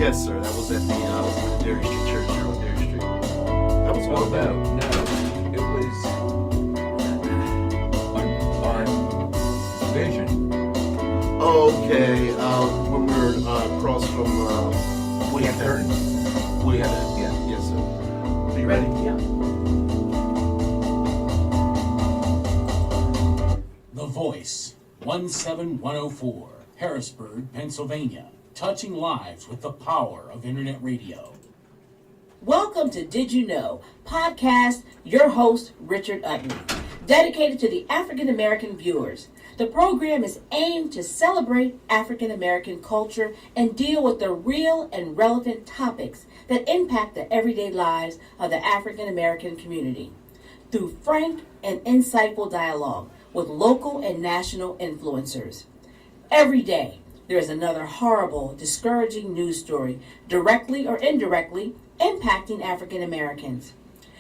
Yes, sir. That was at the Dairy Street Church here on Dairy Street. That was all about. No, it was on Vision. Okay. When we were across from We have heard. Woody Yeah. Curtin. Yeah. Yes, sir. Are you ready? Yeah. The Voice, 17104, Harrisburg, Pennsylvania, touching lives with the power of internet radio. Welcome to Did You Know? Podcast, your host, Richard Utley, dedicated to the African American viewers. The program is aimed to celebrate African American culture and deal with the real and relevant topics that impact the everyday lives of the African American community through frank and insightful dialogue with local and national influencers. Every day, there is another horrible, discouraging news story, directly or indirectly, impacting African Americans.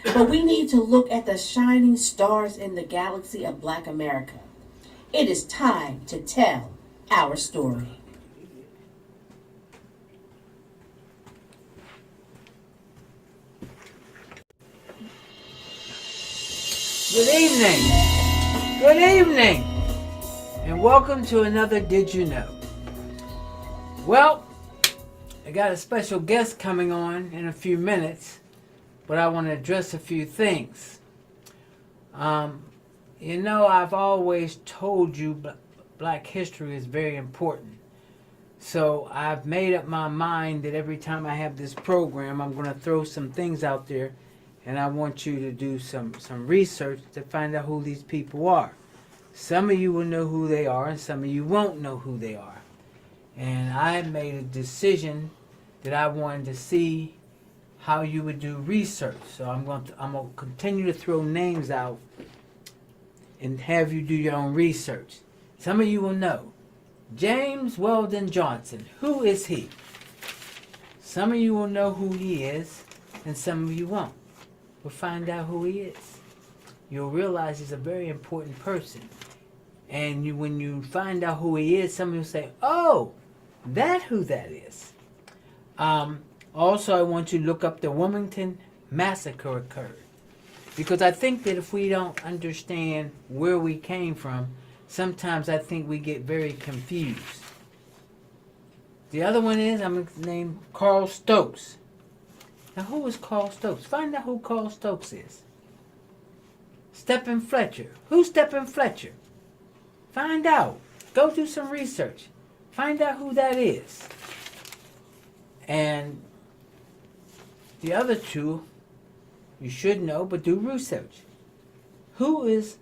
But we need to look at the shining stars in the galaxy of Black America. It is time to tell our story. Good evening. Good evening. And welcome to another Did You Know? Well, I got a special guest coming on in a few minutes, but I want to address a few things. I've always told you Black history is very important. So I've made up my mind that every time I have this program, I'm going to throw some things out there, and I want you to do some research to find out who these people are. Some of you will know who they are, and some of you won't know who they are. And I made a decision that I wanted to see how you would do research. So I'm going to continue to throw names out and have you do your own research. Some of you will know. James Weldon Johnson. Who is he? Some of you will know who he is, and some of you won't. We'll find out who he is. You'll realize he's a very important person. And when you find out who he is, some of you will say, oh, that's who that is. Also, I want you to look up the Wilmington Massacre occurred. Because I think that if we don't understand where we came from, sometimes I think we get very confused. The other one is, I'm going to name Carl Stokes. Now, who is Carl Stokes? Find out who Carl Stokes is. Stephen Fletcher. Who's Stephen Fletcher? Find out. Go do some research. Find out who that is. And the other two, you should know, but do research. Who is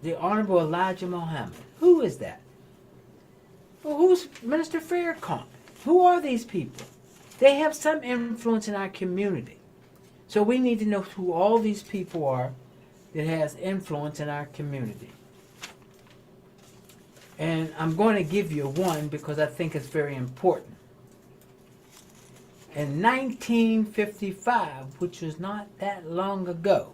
the Honorable Elijah Muhammad? Who is that? Well, who's Minister Farrakhan? Who are these people? They have some influence in our community. So we need to know who all these people are that has influence in our community. And I'm going to give you one because I think it's very important. In 1955, which was not that long ago,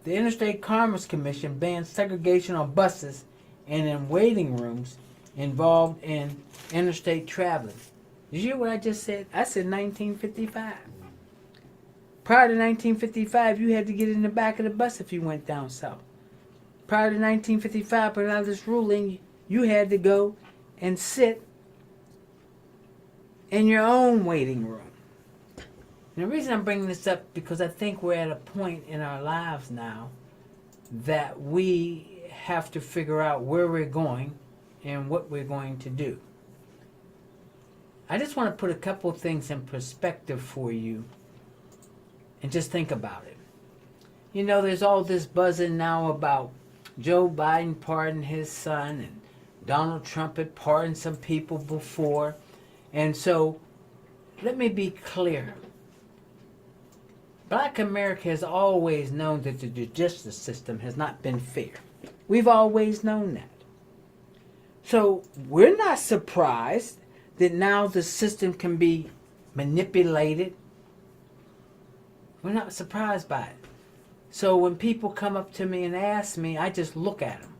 the Interstate Commerce Commission banned segregation on buses and in waiting rooms involved in interstate traveling. Did you hear what I just said? I said 1955. Prior to 1955, you had to get in the back of the bus if you went down south. Prior to 1955, but out of this ruling, you had to go and sit in your own waiting room. And the reason I'm bringing this up because I think we're at a point in our lives now that we have to figure out where we're going and what we're going to do. I just want to put a couple of things in perspective for you and just think about it. You know, there's all this buzzing now about Joe Biden pardoned his son and Donald Trump had pardoned some people before. And so, let me be clear. Black America has always known that the justice system has not been fair. We've always known that. So, we're not surprised that now the system can be manipulated. We're not surprised by it. So when people come up to me and ask me, I just look at them.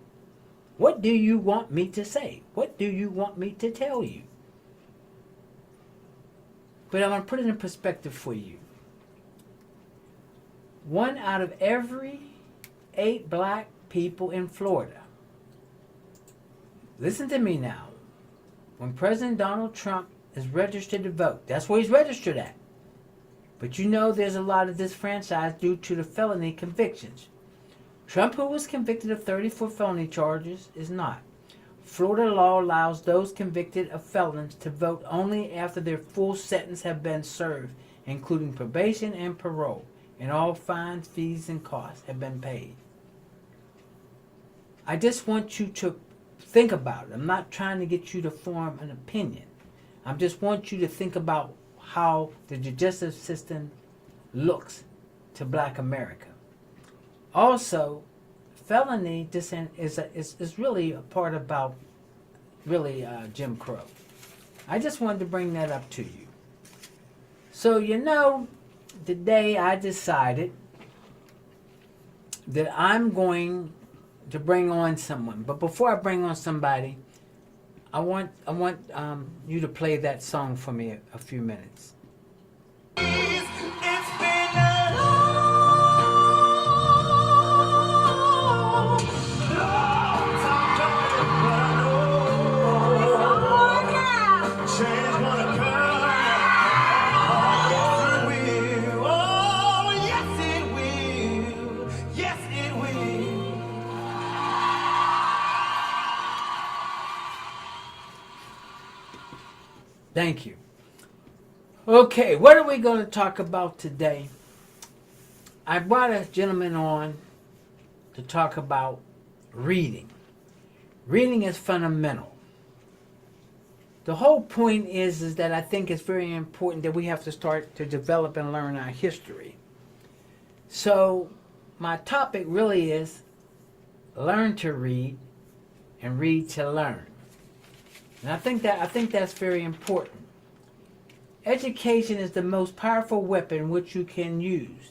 What do you want me to say? What do you want me to tell you? But I'm going to put it in perspective for you. 1 out of every 8 black people in Florida. Listen to me now. When President Donald Trump is registered to vote, that's where he's registered at. But you know there's a lot of disfranchised due to the felony convictions. Trump, who was convicted of 34 felony charges, is not. Florida law allows those convicted of felons to vote only after their full sentence have been served, including probation and parole, and all fines, fees, and costs have been paid. I just want you to think about it. I'm not trying to get you to form an opinion. I just want you to think about how the judicial system looks to black America. Also, felony dissent is really a part about Jim Crow. I just wanted to bring that up to you. So, today I decided that I'm going to bring on someone. But before I bring on somebody, I want you to play that song for me a few minutes. Thank you. Okay, what are we going to talk about today? I brought a gentleman on to talk about reading. Reading is fundamental. The whole point is that I think it's very important that we have to start to develop and learn our history. So my topic really is learn to read and read to learn. And I think that's very important. Education is the most powerful weapon which you can use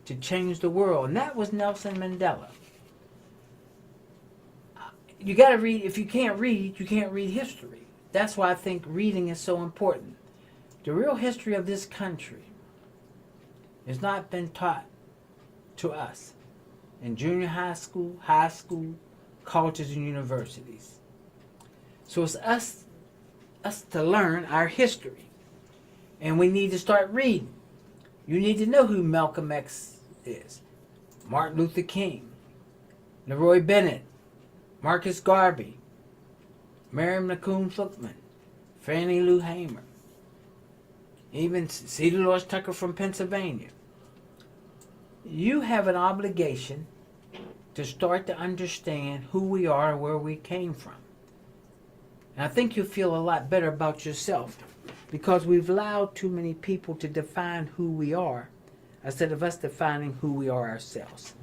to change the world. And that was Nelson Mandela. You got to read. If you can't read, you can't read history. That's why I think reading is so important. The real history of this country has not been taught to us in junior high school, colleges, and universities. So it's us to learn our history. And we need to start reading. You need to know who Malcolm X is. Martin Luther King, Leroy Bennett, Marcus Garvey, Miriam Nakoon-Fluckman, Fannie Lou Hamer, even C. Dolores Tucker from Pennsylvania. You have an obligation to start to understand who we are and where we came from. And I think you'll feel a lot better about yourself because we've allowed too many people to define who we are instead of us defining who we are ourselves.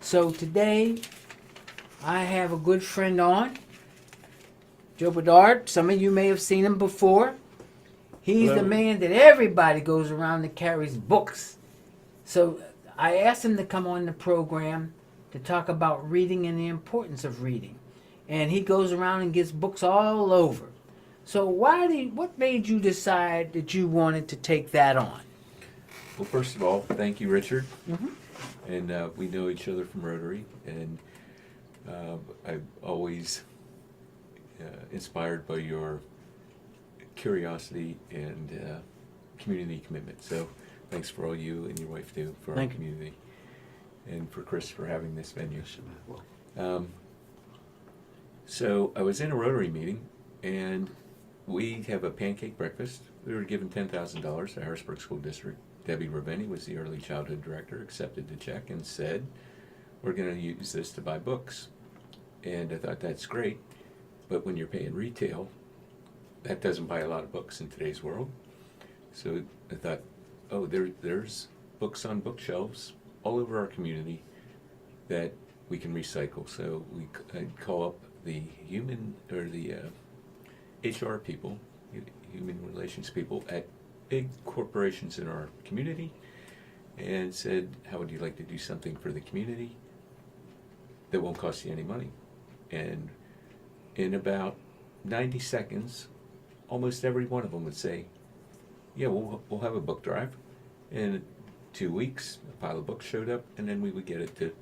So today, I have a good friend on, Joe Bedard. Some of you may have seen him before. He's the man that everybody goes around and carries books. So I asked him to come on the program to talk about reading and the importance of reading. And he goes around and gets books all over. So what made you decide that you wanted to take that on? Well, first of all, thank you, Richard. Mm-hmm. And we know each other from Rotary, and I'm always inspired by your curiosity and community commitment. So thanks for all you and your wife do for our community, and for Chris for having this venue. So I was in a Rotary meeting, and we have a pancake breakfast. We were given $10,000, the Harrisburg School District. Debbie Ravenny was the early childhood director, accepted the check and said, we're going to use this to buy books. And I thought, that's great, but when you're paying retail, that doesn't buy a lot of books in today's world. So I thought, oh, there's books on bookshelves all over our community that we can recycle. So I'd call up the HR people, human relations people at big corporations in our community, and said, how would you like to do something for the community that won't cost you any money? And in about 90 seconds, almost every one of them would say, yeah, we'll have a book drive. And in 2 weeks, a pile of books showed up, and then we would get it to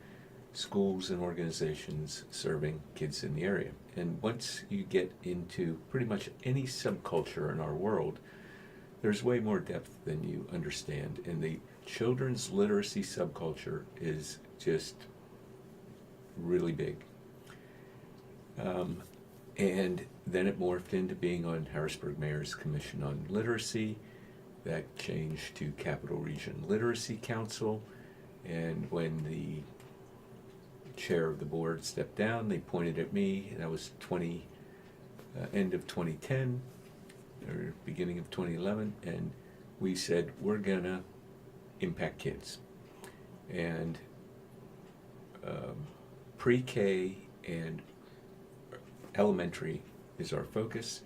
schools and organizations serving kids in the area. And once you get into pretty much any subculture in our world, there's way more depth than you understand. And the children's literacy subculture is just really big. And then it morphed into being on Harrisburg Mayor's Commission on Literacy. That changed to Capital Region Literacy Council. And when the chair of the board stepped down, they pointed at me. That was end of 2010 or beginning of 2011, and we said we're gonna impact kids. And pre-K and elementary is our focus.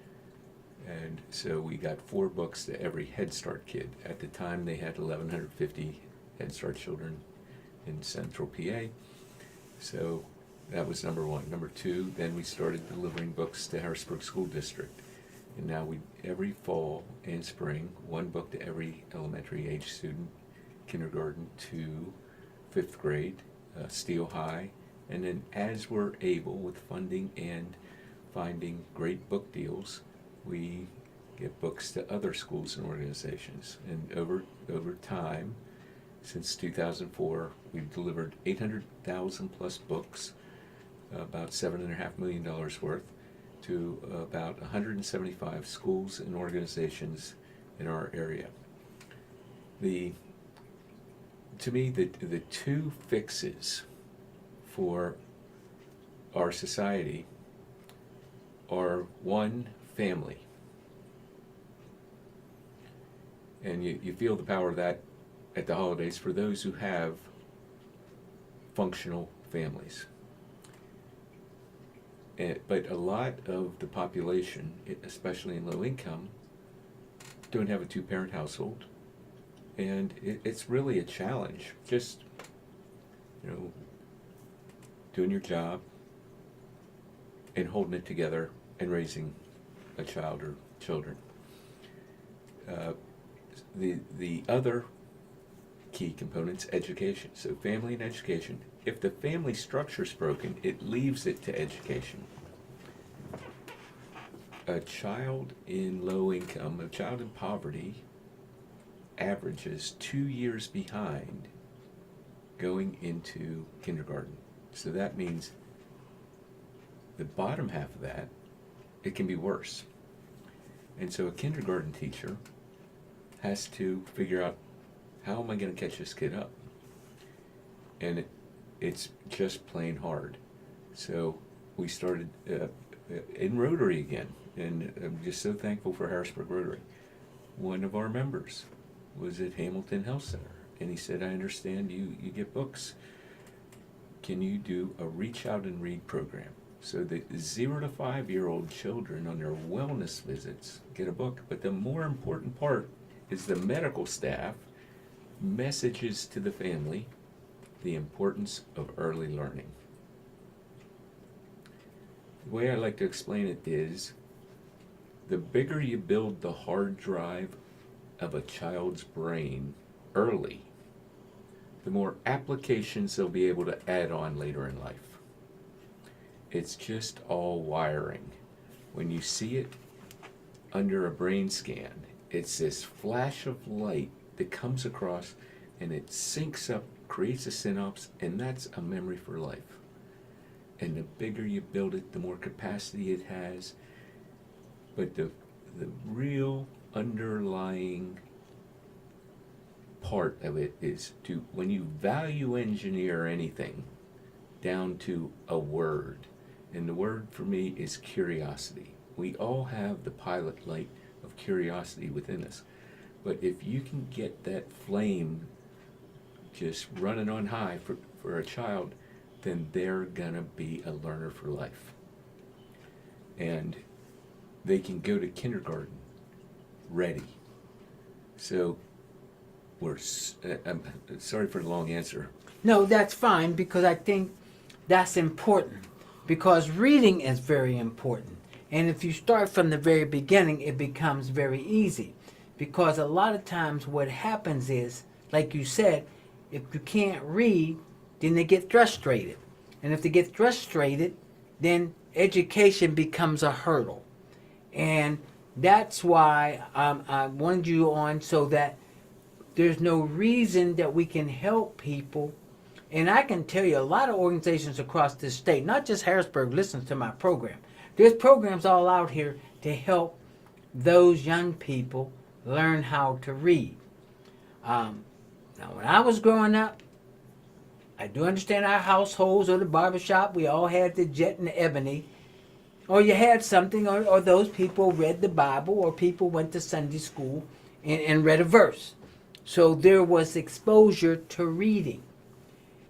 And so we got 4 books to every Head Start kid. At the time, they had 1,150 Head Start children in Central PA. So that was number 1. Number 2, then we started delivering books to Harrisburg School District. And now every fall and spring, 1 book to every elementary age student, kindergarten to 5th grade, Steel High. And then as we're able, with funding and finding great book deals, we get books to other schools and organizations. And over time, since 2004, we've delivered 800,000 plus books, about $7.5 million worth, to about 175 schools and organizations in our area. To me, the 2 fixes for our society are, 1, family. And you feel the power of that at the holidays for those who have functional families. But a lot of the population, especially in low income, don't have a 2-parent household. And it's really a challenge. Just, doing your job and holding it together and raising a child or children. The other key components, education. So family and education. If the family structure is broken, it leaves it to education. A child in low income, a child in poverty, averages 2 years behind going into kindergarten. So that means the bottom half of that, it can be worse. And so a kindergarten teacher has to figure out, how am I going to catch this kid up? And it's just plain hard. So we started in Rotary again, and I'm just so thankful for Harrisburg Rotary. One of our members was at Hamilton Health Center, and he said, I understand you get books. Can you do a reach out and read program? So the 0 to 5-year-old children on their wellness visits get a book, but the more important part is the medical staff messages to the family the importance of early learning. The way I like to explain it is, the bigger you build the hard drive of a child's brain early, the more applications they'll be able to add on later in life. It's just all wiring. When you see it under a brain scan, it's this flash of light that comes across, and it syncs up, creates a synapse, and that's a memory for life. And the bigger you build it, the more capacity it has. But the real underlying part of it is when you value engineer anything down to a word, and the word for me is curiosity. We all have the pilot light of curiosity within us. But if you can get that flame just running on high for a child, then they're gonna be a learner for life. And they can go to kindergarten ready. So I'm sorry for the long answer. No, that's fine, because I think that's important. Because reading is very important. And if you start from the very beginning, it becomes very easy. because a lot of times what happens is, like you said, if you can't read, then they get frustrated. And if they get frustrated, then education becomes a hurdle. And that's why I wanted you on, so that there's no reason that we can help people. And I can tell you a lot of organizations across this state, not just Harrisburg, listens to my program. There's programs all out here to help those young people learn how to read. Now, when I was growing up, I do understand our households or the barbershop, we all had the Jet and the Ebony. Or you had something, or those people read the Bible, or people went to Sunday school and read a verse. So there was exposure to reading.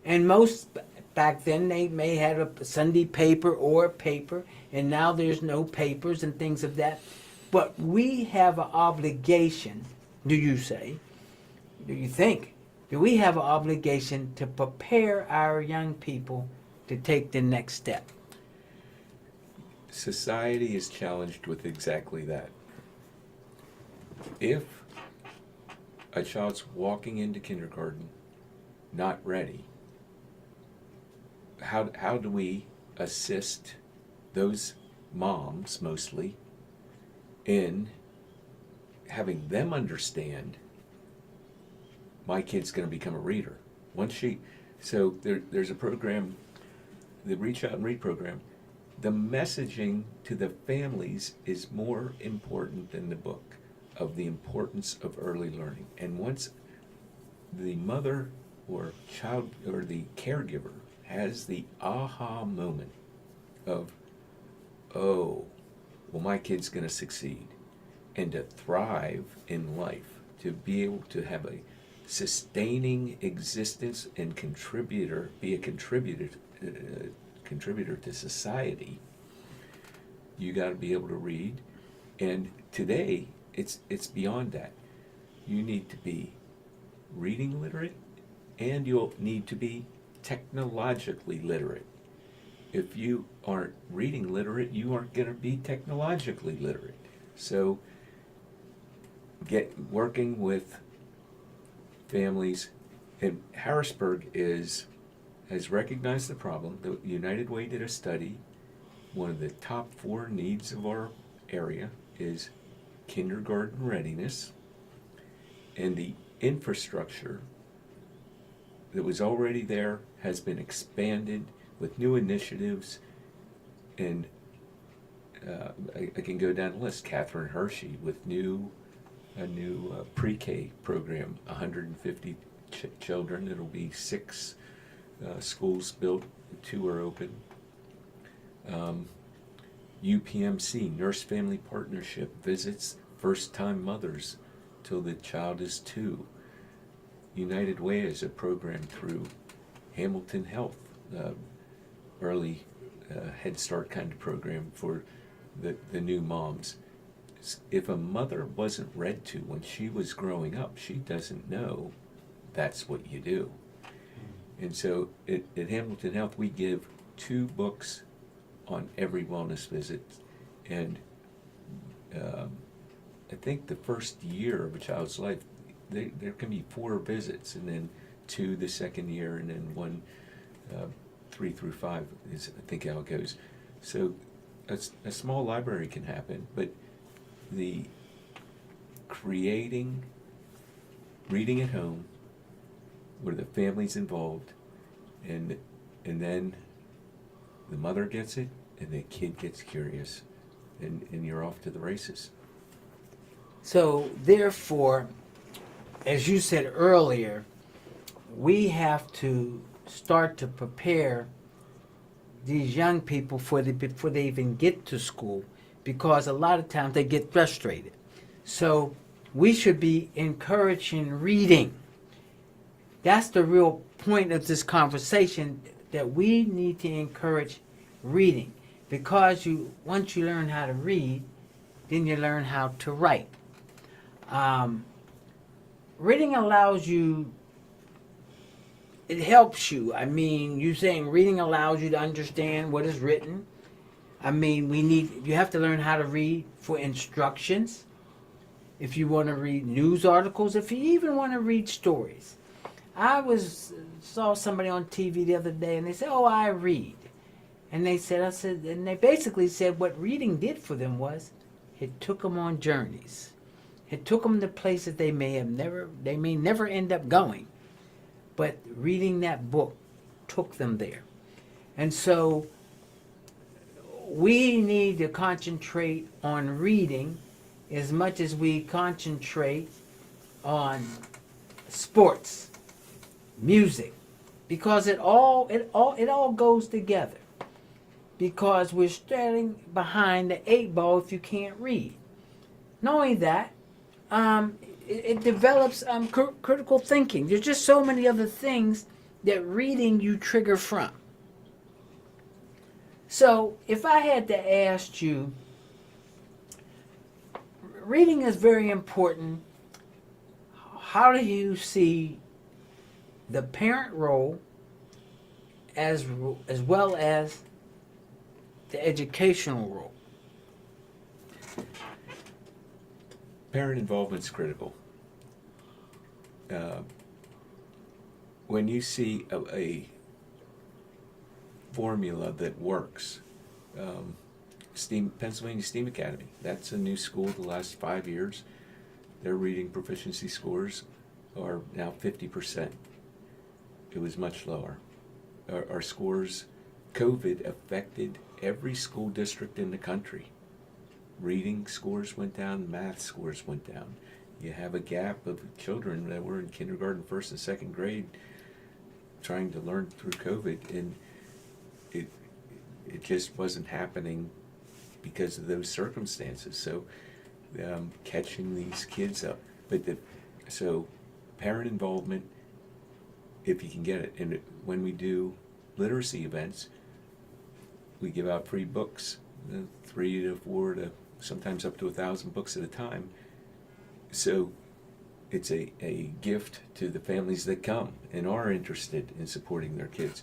And most back then, they may have a Sunday paper or a paper, and now there's no papers and things of that. But we have an obligation, do you think, that we have an obligation to prepare our young people to take the next step? Society is challenged with exactly that. If a child's walking into kindergarten not ready, how do we assist those moms mostly in having them understand my kid's going to become a reader? So there's a program, the Reach Out and Read program. The messaging to the families is more important than the book, of the importance of early learning. And once the mother or child or the caregiver has the aha moment of, oh, well, my kid's going to succeed, and to thrive in life, to be able to have a sustaining existence and be a contributor to society, you got to be able to read. And today, it's beyond that. You need to be reading literate, and you'll need to be technologically literate. If you aren't reading literate, you aren't going to be technologically literate. So working with families, and Harrisburg has recognized the problem. The United Way did a study. One of the top 4 needs of our area is kindergarten readiness, and the infrastructure that was already there has been expanded with new initiatives. And I can go down the list. Catherine Hershey with a new pre-K program, 150 children. It'll be 6 schools built, 2 are open. UPMC, Nurse Family Partnership, visits first-time mothers till the child is 2. United Way is a program through Hamilton Health, early Head Start kind of program for the new moms. If a mother wasn't read to when she was growing up, she doesn't know that's what you do. And so at Hamilton Health, we give 2 books on every wellness visit. And I think the first year of a child's life, there can be 4 visits, and then 2 the second year, and then 1 3 through 5 is, I think, how it goes. So a small library can happen, but the creating reading at home where the family's involved, and then the mother gets it and the kid gets curious, and you're off to the races. So therefore, as you said earlier, we have to start to prepare these young people before they even get to school, because a lot of times they get frustrated. So we should be encouraging reading. That's the real point of this conversation, that we need to encourage reading, because once you learn how to read, then you learn how to write. Reading allows you, it helps you. I mean, you saying reading allows you to understand what is written. I mean, you have to learn how to read for instructions. if you want to read news articles, if you even want to read stories. Saw somebody on TV the other day, and they said, "Oh, I read," and they basically said what reading did for them was, it took them on journeys. It took them to places they may never end up going, but reading that book took them there. And so we need to concentrate on reading as much as we concentrate on sports, music, because it all goes together. Because we're standing behind the 8 ball if you can't read. Knowing that, it develops critical thinking. There's just so many other things that reading you trigger from. So if I had to ask you, reading is very important. How do you see the parent role as well as the educational role? Parent involvement is critical. When you see a formula that works, Pennsylvania STEAM Academy, that's a new school the last 5 years. Their reading proficiency scores are now 50%. It was much lower. Our scores, COVID affected every school district in the country. Reading scores went down, math scores went down. You have a gap of children that were in kindergarten, first and second grade, trying to learn through COVID, and it just wasn't happening because of those circumstances. So catching these kids up, so parent involvement, if you can get it. And when we do literacy events, we give out free books, 3 to 4 to sometimes up to 1,000 books at a time. So it's a gift to the families that come and are interested in supporting their kids.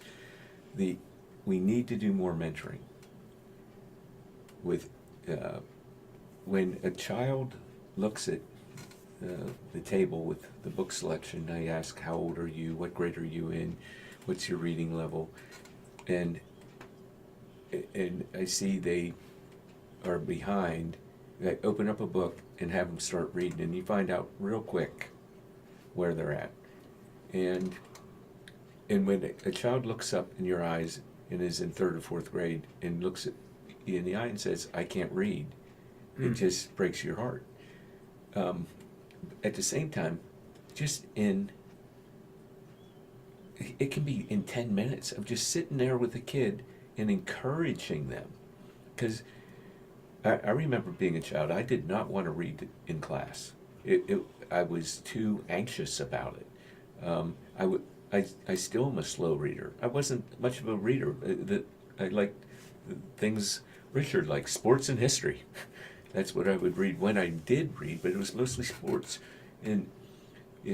We need to do more mentoring. With when a child looks at the table with the book selection, I ask, how old are you? What grade are you in? What's your reading level? And I see they are behind. I open up a book and have them start reading, and you find out real quick where they're at. And when a child looks up in your eyes and is in 3rd or 4th grade and looks at you in the eye and says, "I can't read," it just breaks your heart. At the same time, it can be in 10 minutes of just sitting there with a kid and encouraging them. Because I remember being a child, I did not want to read in class. I was too anxious about it. I still am a slow reader. I wasn't much of a reader. I liked things Richard liked, sports and history. That's what I would read when I did read, but it was mostly sports. And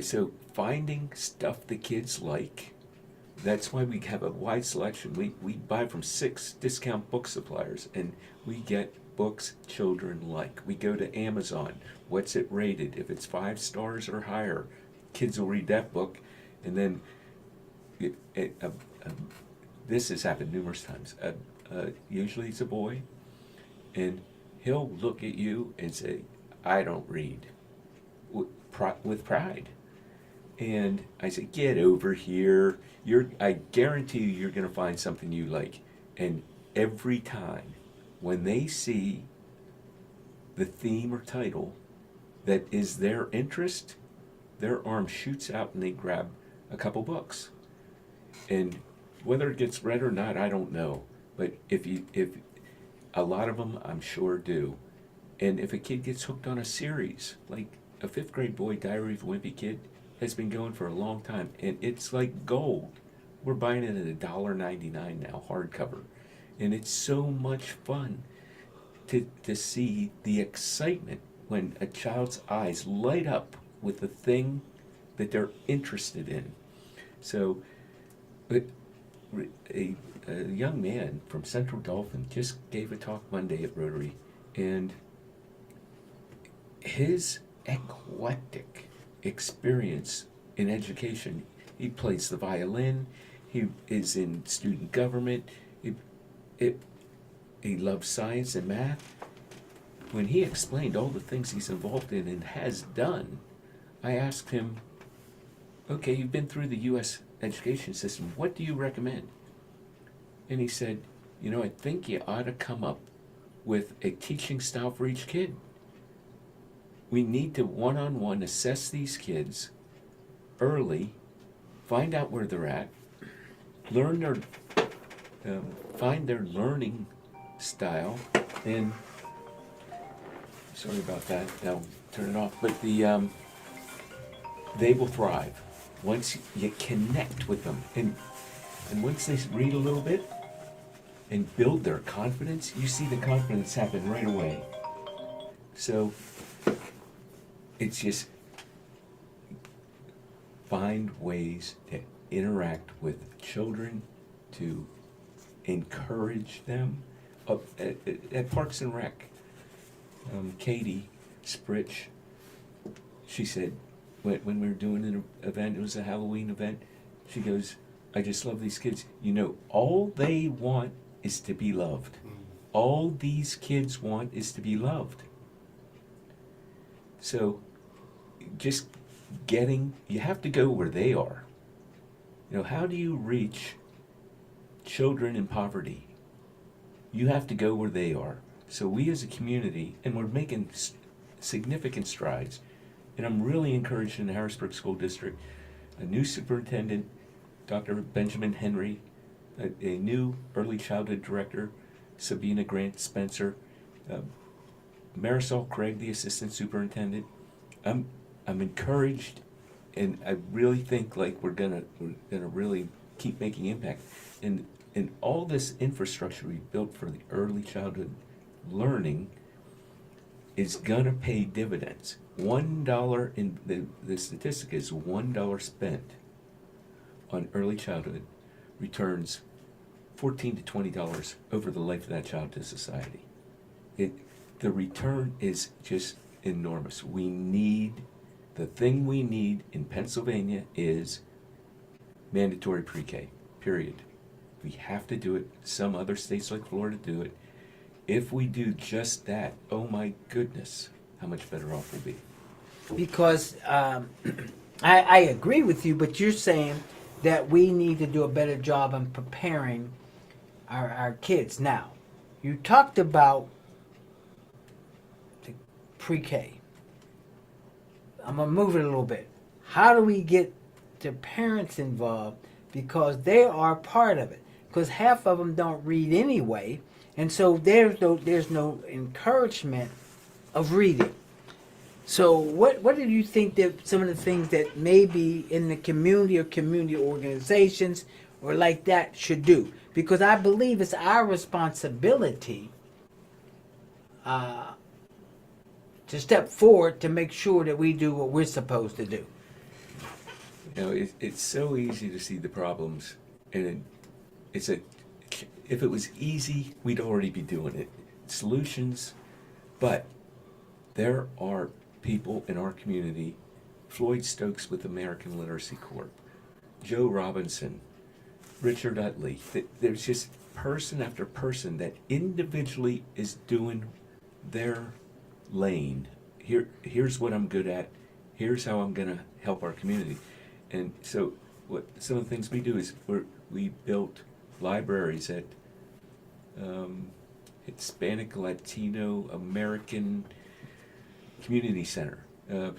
so finding stuff the kids like, that's why we have a wide selection. We buy from 6 discount book suppliers, and we get books children like. We go to Amazon. What's it rated? If it's 5 stars or higher, kids will read that book. And then this has happened numerous times. Usually it's a boy, and he'll look at you and say, "I don't read," with pride. And I say, "Get over here. I guarantee you're going to find something you like." And every time when they see the theme or title that is their interest, their arm shoots out and they grab a couple books. And whether it gets read or not, I don't know. But if a lot of them, I'm sure, do. And if a kid gets hooked on a series, like a 5th grade boy, Diary of a Wimpy Kid, has been going for a long time, and it's like gold. We're buying it at $1.99 now, hardcover. And it's so much fun to see the excitement when a child's eyes light up with the thing that they're interested in. So a young man from Central Dolphin just gave a talk Monday at Rotary, and his eclectic experience in education. He plays the violin. He is in student government. He loves science and math. When he explained all the things he's involved in and has done, I asked him, okay, you've been through the U.S. education system. What do you recommend? And he said, I think you ought to come up with a teaching style for each kid. We need to one-on-one assess these kids early, find out where they're at, learn their, find their learning style, and sorry about that. Now turn it off. But they will thrive once you connect with them, and once they read a little bit and build their confidence, you see the confidence happen right away. So it's just find ways to interact with children, to encourage them. At Parks and Rec, Katie Spritch, she said, when we were doing an event, it was a Halloween event, she goes, I just love these kids. All they want is to be loved. All these kids want is to be loved. So just you have to go where they are. How do you reach children in poverty? You have to go where they are. So we as a community, and we're making significant strides, and I'm really encouraged in the Harrisburg School District, a new superintendent, Dr. Benjamin Henry, a new early childhood director, Sabina Grant Spencer, Marisol Craig, the assistant superintendent. I'm encouraged, and I really think like we're gonna really keep making impact. And all this infrastructure we built for the early childhood learning is gonna pay dividends. $1 in the statistic is $1 spent on early childhood returns $14 to $20 over the life of that child to society. The return is just enormous. The thing we need in Pennsylvania is mandatory pre-K, period. We have to do it. Some other states like Florida do it. If we do just that, oh my goodness, how much better off we'll be. Because I agree with you, but you're saying that we need to do a better job in preparing our kids. Now, you talked about the pre-K. I'm going to move it a little bit. How do we get the parents involved? Because they are part of it. Because half of them don't read anyway, and so there's no encouragement of reading. So what do you think that some of the things that maybe in the community or community organizations or like that should do? Because I believe it's our responsibility to step forward to make sure that we do what we're supposed to do. It's so easy to see the problems, and if it was easy, we'd already be doing it. Solutions, but there are people in our community, Floyd Stokes with American Literacy Corp, Joe Robinson, Richard Utley. There's just person after person that individually is doing their lane. Here's what I'm good at. Here's how I'm going to help our community. And so some of the things we do is we built libraries at Hispanic, Latino, American Community Center,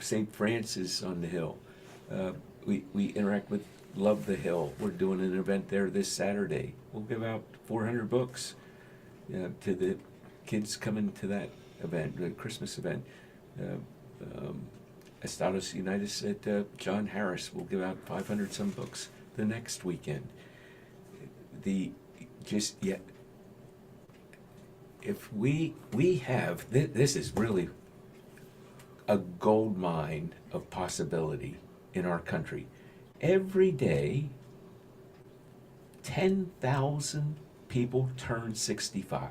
St. Francis on the Hill. We interact with Love the Hill. We're doing an event there this Saturday. We'll give out 400 books to the kids coming to that event, the Christmas event. Estados Unidos at John Harris will give out 500 some books the next weekend. If we have, this is really a gold mine of possibility in our country. Every day, 10,000 people turn 65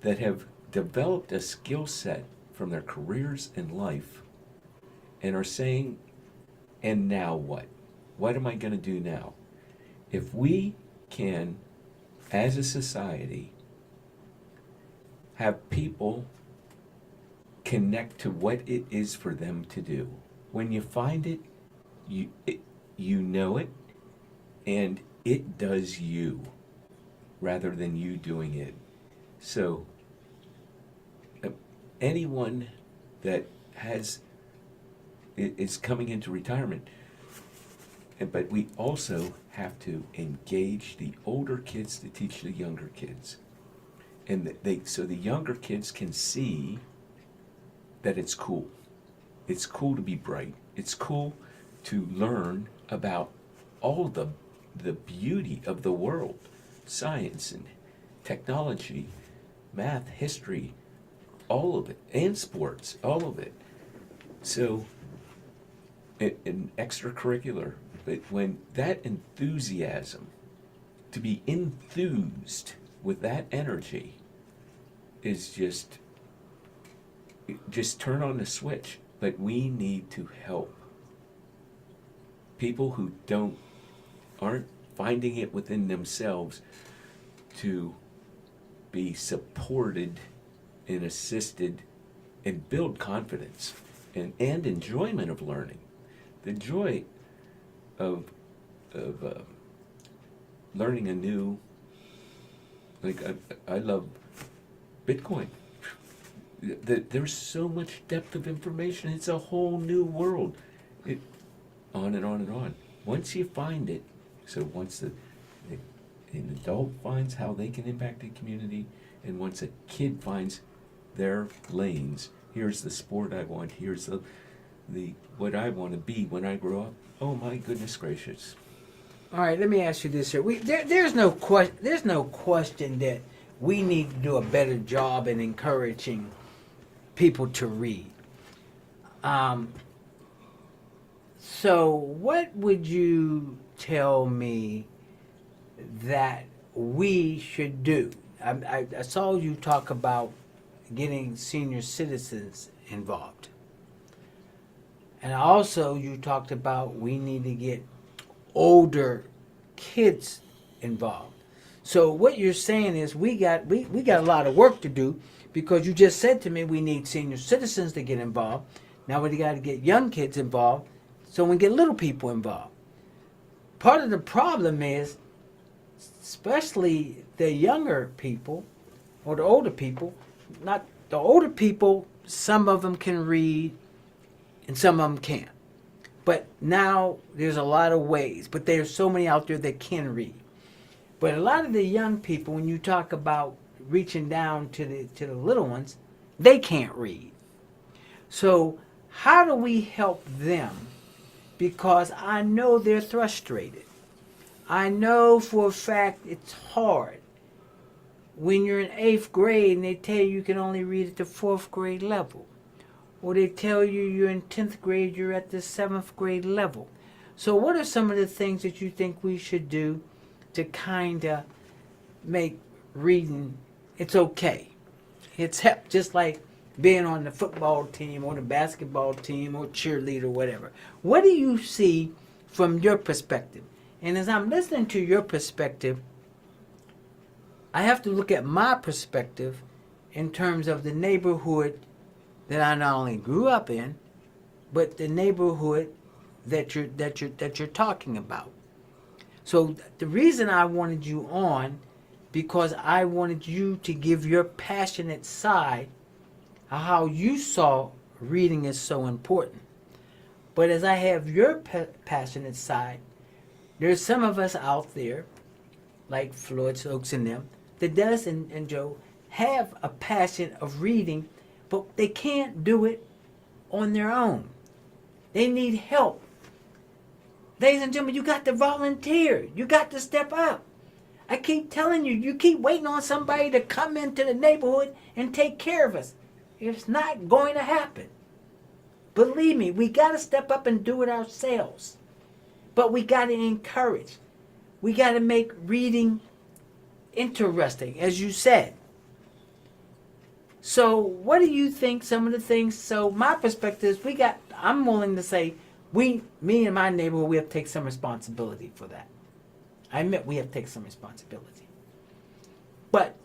that have developed a skill set from their careers in life and are saying, and now what? What am I going to do now? If we can, as a society, have people connect to what it is for them to do. When you find it, you know it, and it does you rather than you doing it. So anyone that is coming into retirement, but we also have to engage the older kids to teach the younger kids, and so the younger kids can see that it's cool. It's cool to be bright. It's cool to learn about all the beauty of the world, science and technology, math, history, all of it, and sports, all of it. So, in extracurricular, but when that enthusiasm, to be enthused with that energy, is just turn on the switch. But we need to help people who aren't finding it within themselves to be supported and assisted and build confidence and enjoyment of learning. The joy of learning a new, like I love Bitcoin. There's so much depth of information. It's a whole new world. On and on and on. Once you find it, so once an adult finds how they can impact the community, and once a kid finds their lanes, here's the sport I want, here's the what I want to be when I grow up. Oh my goodness gracious! All right, let me ask you this here. There's no question that we need to do a better job in encouraging people to read. So what would you tell me that we should do? I saw you talk about getting senior citizens involved. And also you talked about we need to get older kids involved. So what you're saying is we got a lot of work to do, because you just said to me we need senior citizens to get involved. Now we got to get young kids involved, so we get little people involved. Part of the problem is, especially the younger people or the older people, not the older people, some of them can read and some of them can't. But now there's a lot of ways, but there's so many out there that can read. But a lot of the young people, when you talk about reaching down to the little ones, they can't read. So how do we help them? Because I know they're frustrated. I know for a fact it's hard. When you're in 8th grade and they tell you can only read at the 4th grade level, or they tell you you're in 10th grade, you're at the 7th grade level. So what are some of the things that you think we should do to kind of make reading, it's okay? It's help, just like being on the football team or the basketball team or cheerleader, whatever. What do you see from your perspective? And as I'm listening to your perspective, I have to look at my perspective in terms of the neighborhood that I not only grew up in, but the neighborhood that you're talking about. So the reason I wanted you on, because I wanted you to give your passionate side, how you saw reading is so important. But as I have your passionate side, there's some of us out there, like Floyd Stokes and them, that does, and Joe, have a passion of reading, but they can't do it on their own. They need help. Ladies and gentlemen, you got to volunteer. You got to step up. I keep telling you, you keep waiting on somebody to come into the neighborhood and take care of us. It's not going to happen. Believe me, we got to step up and do it ourselves. But we got to encourage. We got to make reading interesting, as you said. So what do you think some of the things, so my perspective is I'm willing to say, me and my neighborhood, we have to take some responsibility for that. I admit we have to take some responsibility. But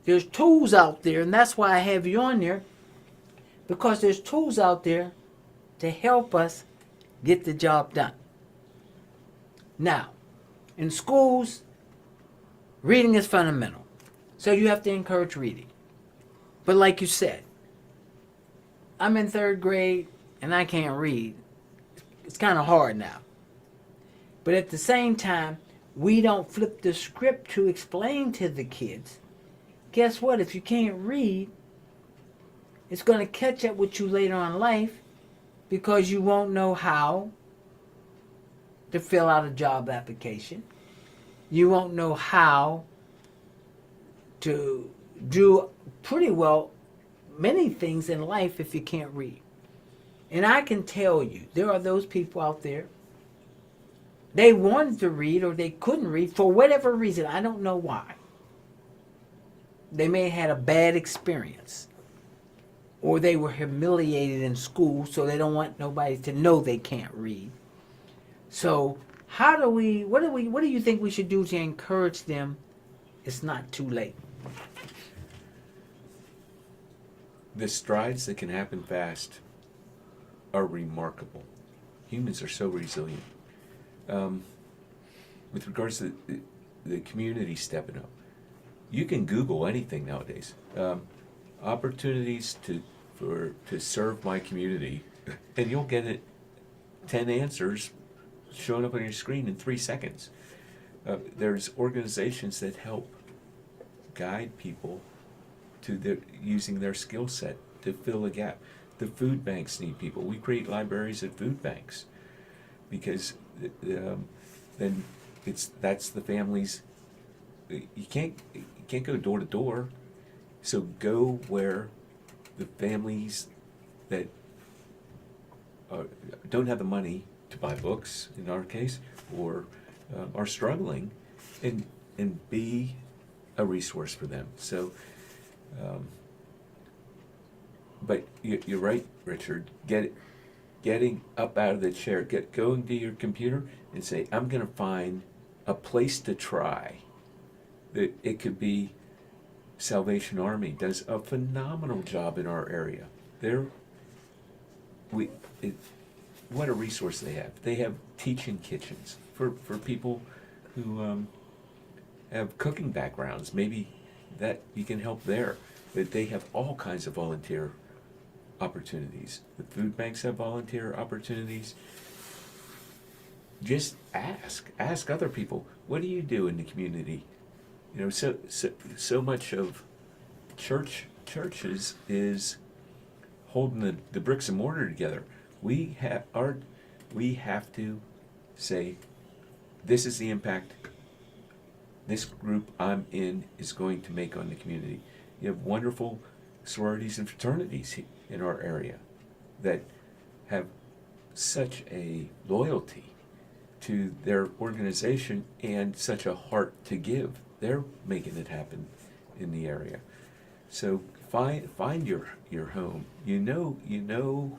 there's tools out there, and that's why I have you on there, because there's tools out there to help us get the job done. Now, in schools, reading is fundamental. So you have to encourage reading. But like you said, I'm in 3rd grade and I can't read. It's kind of hard now. But at the same time, we don't flip the script to explain to the kids. Guess what? If you can't read, it's going to catch up with you later on in life because you won't know how to fill out a job application. You won't know how to do pretty well many things in life if you can't read. And I can tell you, there are those people out there, they wanted to read or they couldn't read for whatever reason. I don't know why. They may have had a bad experience, or they were humiliated in school, so they don't want nobody to know they can't read. So what do you think we should do to encourage them? It's not too late. The strides that can happen fast are remarkable. Humans are so resilient. With regards to the community stepping up, you can Google anything nowadays. Opportunities to serve my community, and you'll get 10 answers showing up on your screen in 3 seconds. There's organizations that help guide people to using their skill set to fill a gap. The food banks need people. We create libraries at food banks because then that's the families. You can't go door to door, so go where the families that don't have the money to buy books, in our case, or are struggling, and be a resource for them. So, but you're right, Richard. Getting up out of the chair, going to your computer and say, I'm going to find a place to try. It could be Salvation Army does a phenomenal job in our area. What a resource they have. They have teaching kitchens for people who have cooking backgrounds. Maybe that you can help there. But they have all kinds of volunteer opportunities. The food banks have volunteer opportunities. Just ask other people, what do you do in the community? You know, so much of churches is holding the bricks and mortar together. We have to say, this is the impact this group I'm in is going to make on the community. You have wonderful sororities and fraternities in our area that have such a loyalty to their organization and such a heart to give. They're making it happen in the area. So find your home. You know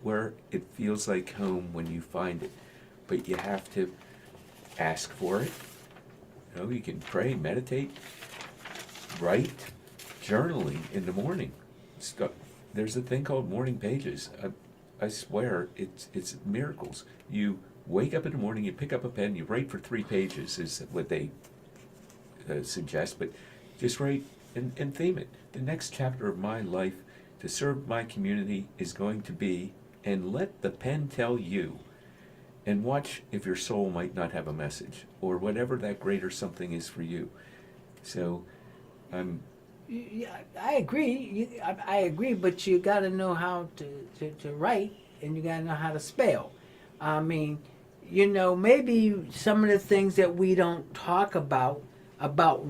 where it feels like home when you find it, but you have to ask for it. You know, you can pray, meditate, write, journaling in the morning. There's a thing called morning pages. I swear, it's miracles. You wake up in the morning, you pick up a pen, you write for 3 pages is what they suggest, but just write and theme it. The next chapter of my life to serve my community is going to be, and let the pen tell you, and watch if your soul might not have a message, or whatever that greater something is for you. So, Yeah, I agree. I agree, but you got to know how to write, and you got to know how to spell. I mean, you know, maybe some of the things that we don't talk about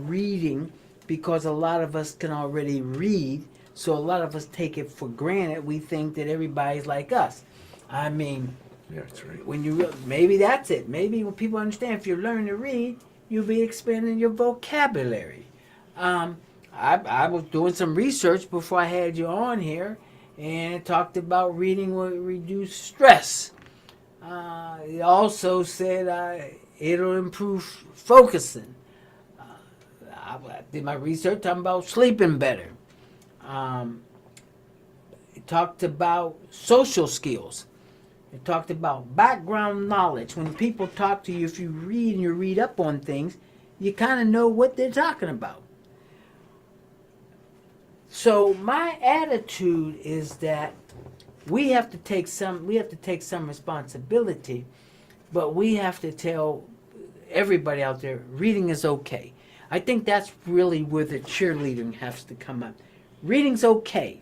reading, because a lot of us can already read, so a lot of us take it for granted. We think that everybody's like us. I mean, yeah, that's right. Maybe that's it. Maybe when people understand, if you learn to read, you'll be expanding your vocabulary. I was doing some research before I had you on here, and it talked about reading will reduce stress. It also said it'll improve focusing. I did my research talking about sleeping better. It talked about social skills. It talked about background knowledge. When people talk to you, if you read and you read up on things, you kind of know what they're talking about. So my attitude is that we have to take some responsibility, but we have to tell everybody out there reading is okay. I think that's really where the cheerleading has to come up. Reading's okay.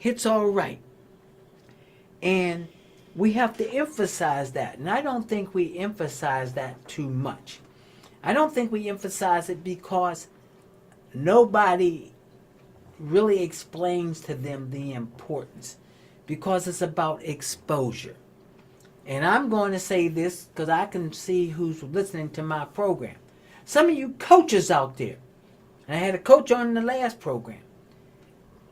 It's all right. And we have to emphasize that. And I don't think we emphasize that too much. I don't think we emphasize it because nobody really explains to them the importance, because it's about exposure. And I'm going to say this because I can see who's listening to my program. Some of you coaches out there, and I had a coach on the last program.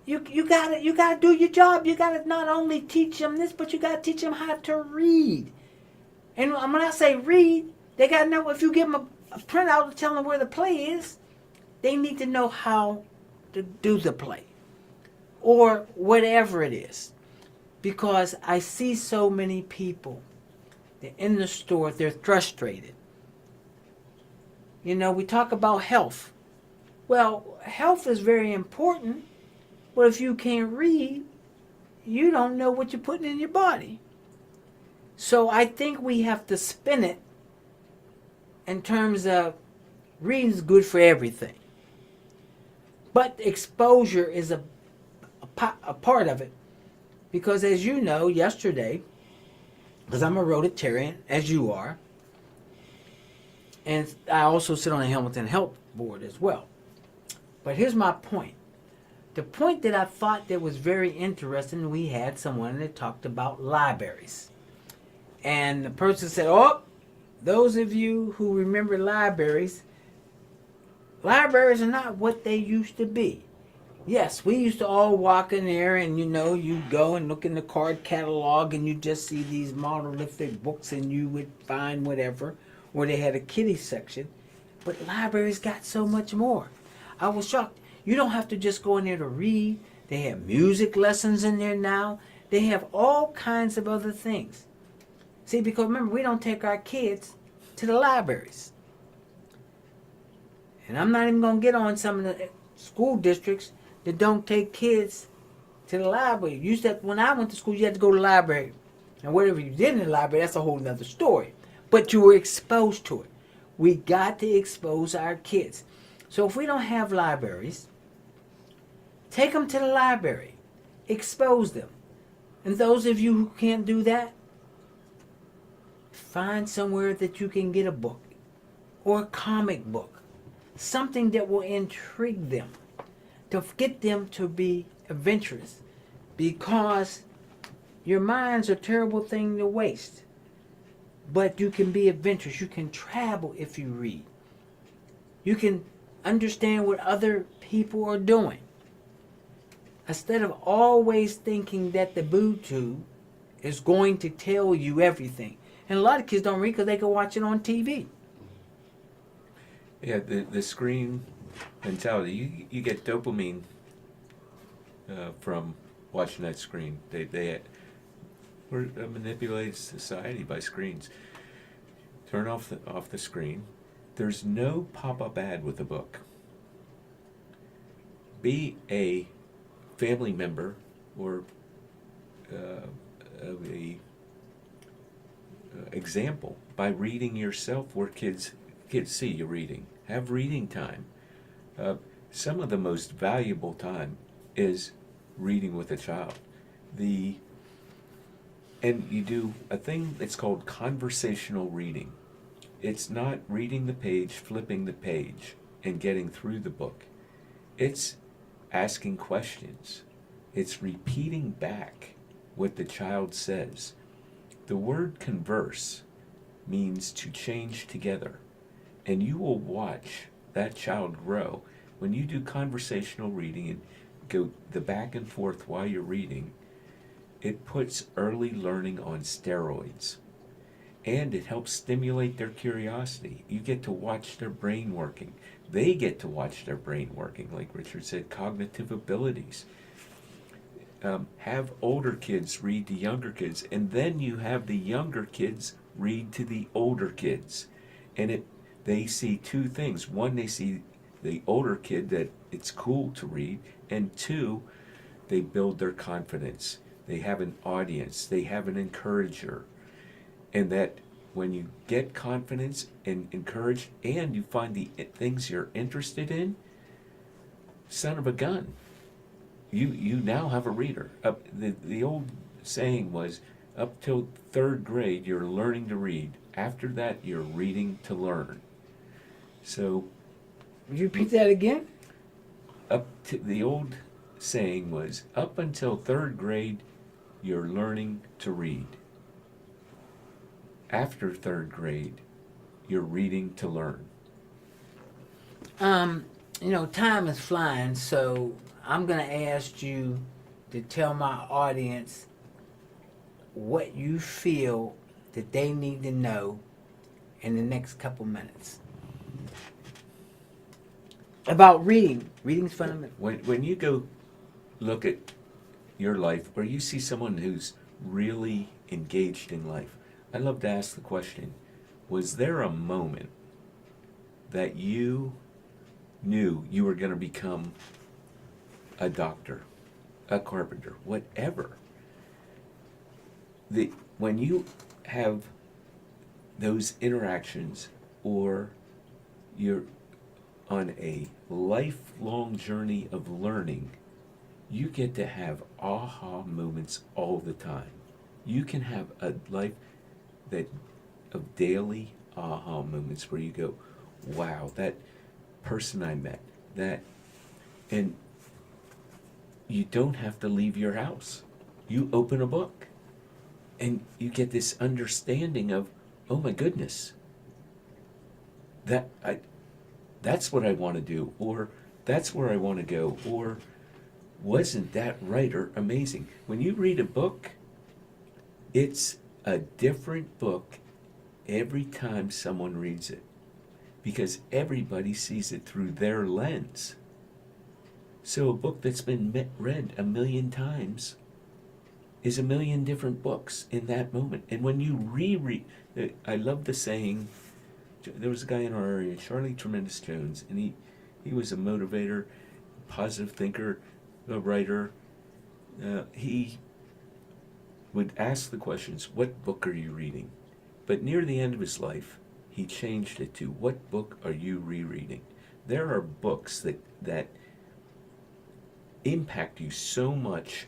You gotta do your job. You gotta not only teach them this, but you gotta teach them how to read. And when I say read, they gotta know. If you give them a printout to tell them where the play is, they need to know how to do the play, or whatever it is. Because I see so many people, they're in the store, they're frustrated. You know, we talk about health. Well, health is very important, but if you can't read, you don't know what you're putting in your body. So I think we have to spin it in terms of reading's good for everything. But exposure is a part of it. Because as you know, yesterday, because I'm a Rotarian, as you are, and I also sit on the Hamilton Health Board as well. But here's my point. The point that I thought that was very interesting, we had someone that talked about libraries. And the person said, oh, those of you who remember libraries are not what they used to be. Yes, we used to all walk in there and, you know, you go and look in the card catalog and you just see these monolithic books and you would find whatever, or they had a kiddie section. But libraries got so much more. I was shocked. You don't have to just go in there to read. They have music lessons in there now. They have all kinds of other things. See, because remember, we don't take our kids to the libraries. And I'm not even going to get on some of the school districts that don't take kids to the library. When I went to school, you had to go to the library. And whatever you did in the library, that's a whole other story. But you were exposed to it. We got to expose our kids. So if we don't have libraries, take them to the library. Expose them. And those of you who can't do that, find somewhere that you can get a book or a comic book. Something that will intrigue them, to get them to be adventurous. Because your mind's a terrible thing to waste. But you can be adventurous. You can travel if you read. You can understand what other people are doing. Instead of always thinking that the boo tube is going to tell you everything. And a lot of kids don't read because they can watch it on TV. Yeah, the screen mentality. You get dopamine from watching that screen. We're a manipulated society by screens. Turn off the screen. There's no pop-up ad with a book. Be a family member or of a example by reading yourself where kids see you reading. Have reading time. Some of the most valuable time is reading with a child. And you do a thing that's called conversational reading. It's not reading the page, flipping the page, and getting through the book. It's asking questions. It's repeating back what the child says. The word converse means to change together. And you will watch that child grow. when you do conversational reading and go the back and forth while you're reading, it puts early learning on steroids. And it helps stimulate their curiosity. You get to watch their brain working. They get to watch their brain working, like Richard said, cognitive abilities. Have older kids read to younger kids, and then you have the younger kids read to the older kids. And they see two things. One, they see the older kid that it's cool to read, and two, they build their confidence. They have an audience. They have an encourager. And that when you get confidence and encouraged and you find the things you're interested in, son of a gun, you now have a reader. The old saying was, up till third grade, you're learning to read. After that, you're reading to learn. So, Would you repeat that again? the old saying was, up until third grade, you're learning to read. After third grade, you're reading to learn. Time is flying, so I'm going to ask you to tell my audience what you feel that they need to know in the next couple minutes about reading. Reading's fundamental. When you go look at your life, or you see someone who's really engaged in life, I'd love to ask the question, was there a moment that you knew you were going to become a doctor, a carpenter, whatever? When you have those interactions, or you're on a lifelong journey of learning, you get to have aha moments all the time. You can have a life of daily aha moments where you go, wow, that person I met, and you don't have to leave your house. You open a book and you get this understanding of, oh my goodness, that's what I want to do, or that's where I want to go, or wasn't that writer amazing? When you read a book, it's a different book every time someone reads it, because everybody sees it through their lens. So a book that's been read 1,000,000 times is 1,000,000 different books in that moment. And when you reread, I love the saying, there was a guy in our area, Charlie Tremendous Jones, and he was a motivator, positive thinker, a writer. He would ask the questions, what book are you reading? But near the end of his life, he changed it to, what book are you rereading? There are books that impact you so much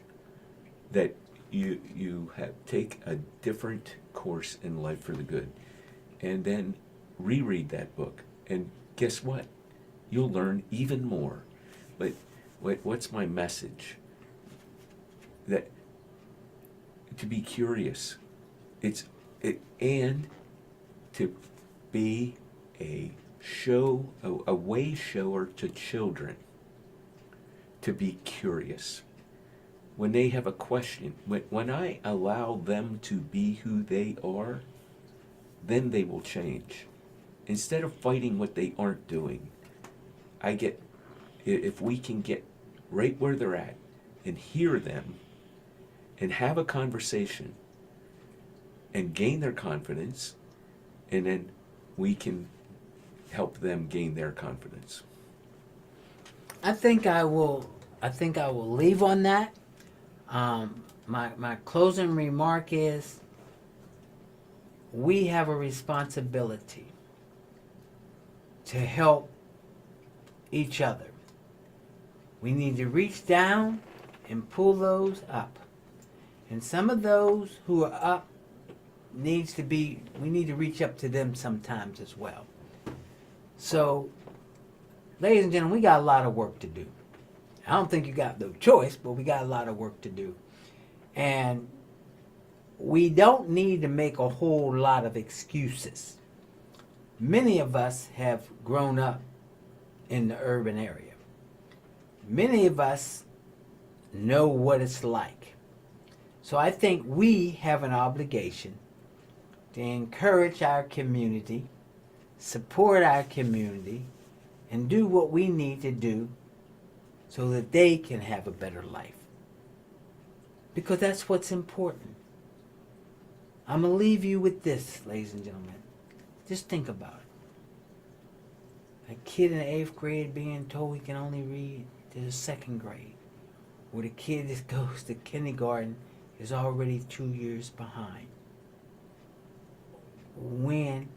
that you take a different course in life for the good. And then reread that book. And guess what? You'll learn even more. But what's my message? That to be curious, and to be a way shower to children, to be curious. When they have a question, when I allow them to be who they are, then they will change. Instead of fighting what they aren't doing, if we can get right where they're at and hear them and have a conversation and gain their confidence, and then we can help them gain their confidence. I think I will leave on that. My closing remark is, we have a responsibility to help each other. We need to reach down and pull those up. And some of those who are up we need to reach up to them sometimes as well. So, ladies and gentlemen, we got a lot of work to do. I don't think you got no choice, but we got a lot of work to do. And we don't need to make a whole lot of excuses. Many of us have grown up in the urban area. many of us know what it's like. So I think we have an obligation to encourage our community, support our community, and do what we need to do so that they can have a better life. Because that's what's important. I'm going to leave you with this, ladies and gentlemen. Just think about it. A kid in the 8th grade being told he can only read to the 2nd grade, where the kid that goes to kindergarten is already 2 years behind. When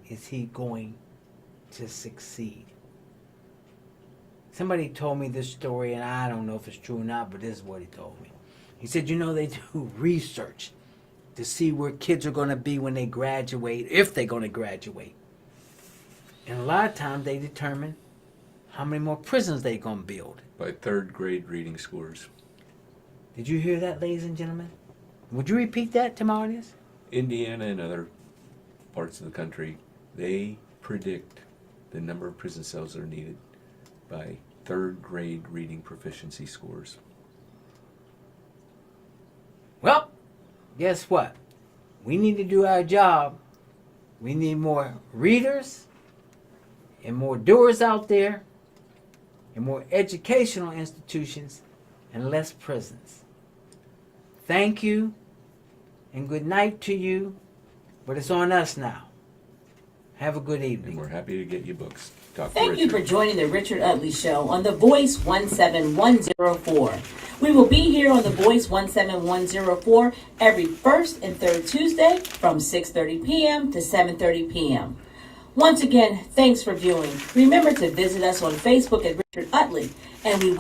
is he going to succeed? Somebody told me this story, and I don't know if it's true or not, but this is what he told me. He said, you know, they do research to see where kids are going to be when they graduate, if they're going to graduate. And a lot of times they determine how many more prisons they're going to build. By 3rd grade reading scores. Did you hear that, ladies and gentlemen? Would you repeat that to my audience? Indiana and other parts of the country, they predict the number of prison cells that are needed by 3rd grade reading proficiency scores. Well, guess what? We need to do our job. We need more readers and more doers out there and more educational institutions and less prisons. Thank you and good night to you, but it's on us now. Have a good And evening. we're happy to get you books. Talk to Thank you Richard. for joining the Richard Utley Show on The Voice 17104. We will be here on The Voice 17104 every first and third Tuesday from 6:30 p.m. to 7:30 p.m. Once again, thanks for viewing. Remember to visit us on Facebook at Richard Utley, and we